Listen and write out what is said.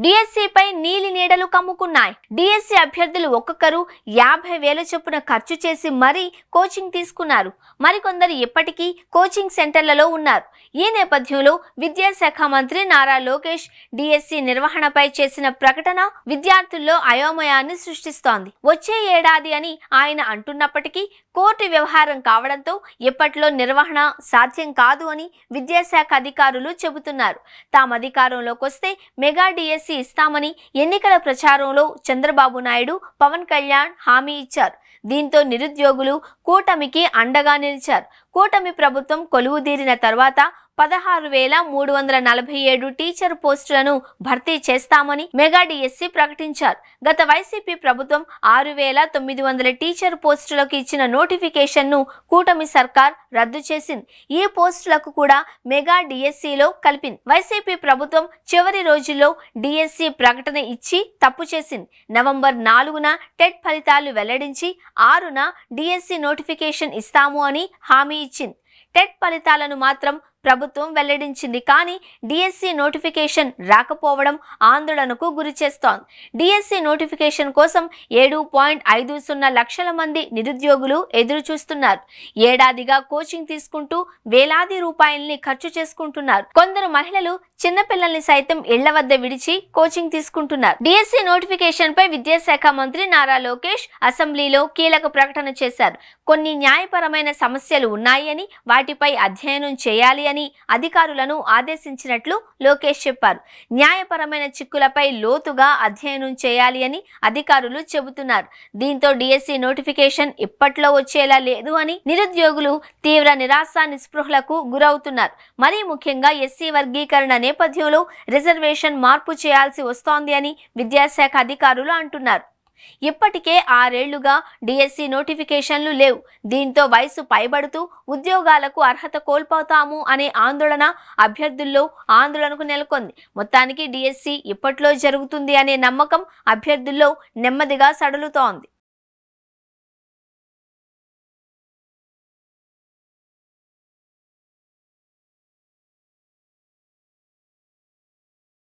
DSC పై నీలి నీడలు కమ్ముకున్నాయి. DSC అభ్యర్థులు ఒక్కొక్కరు 50,000 చొప్పున ఖర్చు చేసి మరీ కోచింగ్ తీసుకున్నారు. మరికొందరు ఇప్పటికీ కోచింగ్ సెంటర్లలో ఉన్నారు. ఈ నేపథ్యంలో విద్యాశాఖ మంత్రి నారా లోకేష్ డిఎస్సి నిర్వహణపై చేసిన ప్రకటన విద్యార్థుల్లో అయోమయాన్ని సృష్టిస్తోంది. వచ్చే ఏడాది అని ఆయన అంటున్నప్పటికీ కోర్టు వ్యవహారం కావడంతో ఇప్పట్లో నిర్వహణ సాధ్యం కాదు అని విద్యాశాఖ అధికారులు చెబుతున్నారు. తాము అధికారంలోకి వస్తే మెగా డిఎస్సి ఇస్తామని ఎన్నికల ప్రచారంలో చంద్రబాబు నాయుడు, పవన్ కళ్యాణ్ హామీ ఇచ్చారు. దీంతో నిరుద్యోగులు కూటమికి అండగా నిలిచారు. కూటమి ప్రభుత్వం కొలువుదీరిన తర్వాత 16,347 టీచర్ పోస్టులను భర్తీ చేస్తామని మెగా డిఎస్సి ప్రకటించారు. గత వైసీపీ ప్రభుత్వం 6,900 టీచర్ పోస్టులకు ఇచ్చిన నోటిఫికేషన్ను కూటమి సర్కార్ రద్దు చేసింది. ఈ పోస్టులకు కూడా మెగా డిఎస్సిలో కలిపింది. వైసీపీ ప్రభుత్వం చివరి రోజుల్లో డిఎస్సి ప్రకటన ఇచ్చి తప్పు చేసింది. నవంబర్ 4న టెట్ ఫలితాలు వెల్లడించి 6న డిఎస్సి నోటిఫికేషన్ ఇస్తాము అని హామీ ఇచ్చింది. టెట్ ఫలితాలను మాత్రం ప్రభుత్వం వెల్లడించింది. కానీ డిఎస్సి నోటిఫికేషన్ రాకపోవడం ఆందోళనకు గురి చేస్తోంది. డిఎస్సి నోటిఫికేషన్ కోసం 7.50 లక్షల మంది నిరుద్యోగులు ఎదురు చూస్తున్నారు. ఏడాదిగా కోచింగ్ తీసుకుంటూ వేలాది రూపాయల్ని ఖర్చు చేసుకుంటున్నారు. కొందరు మహిళలు చిన్నపిల్లల్ని సైతం ఇళ్ల వద్ద విడిచి కోచింగ్ తీసుకుంటున్నారు. డిఎస్సి నోటిఫికేషన్ పై విద్యాశాఖ మంత్రి నారా లోకేష్ అసెంబ్లీలో కీలక ప్రకటన చేశారు. కొన్ని న్యాయపరమైన సమస్యలు ఉన్నాయి అని, వాటిపై అధ్యయనం చేయాలి అని అధికారులను ఆదేశించినట్లు లోకేష్ చెప్పారు. న్యాయపరమైన చిక్కులపై లోతుగా అధ్యయనం చేయాలి అని అధికారులు చెబుతున్నారు. దీంతో డిఎస్సి నోటిఫికేషన్ ఇప్పట్లో వచ్చేలా లేదు అని నిరుద్యోగులు తీవ్ర నిరాశ నిస్పృహలకు గురవుతున్నారు. మరీ ముఖ్యంగా ఎస్సీ వర్గీకరణ నేపథ్యంలో రిజర్వేషన్ మార్పు చేయాల్సి వస్తోంది అని విద్యాశాఖ అధికారులు అంటున్నారు. ఇప్పటికే 6 ఏళ్లుగా డిఎస్సి నోటిఫికేషన్లు లేవు. దీంతో వయసు పైబడుతూ ఉద్యోగాలకు అర్హత కోల్పోతాము అనే ఆందోళన అభ్యర్థుల్లో ఆందోళనకు నెలకొంది. మొత్తానికి డిఎస్సి ఇప్పట్లో జరుగుతుంది అనే నమ్మకం అభ్యర్థుల్లో నెమ్మదిగా సడలుతోంది.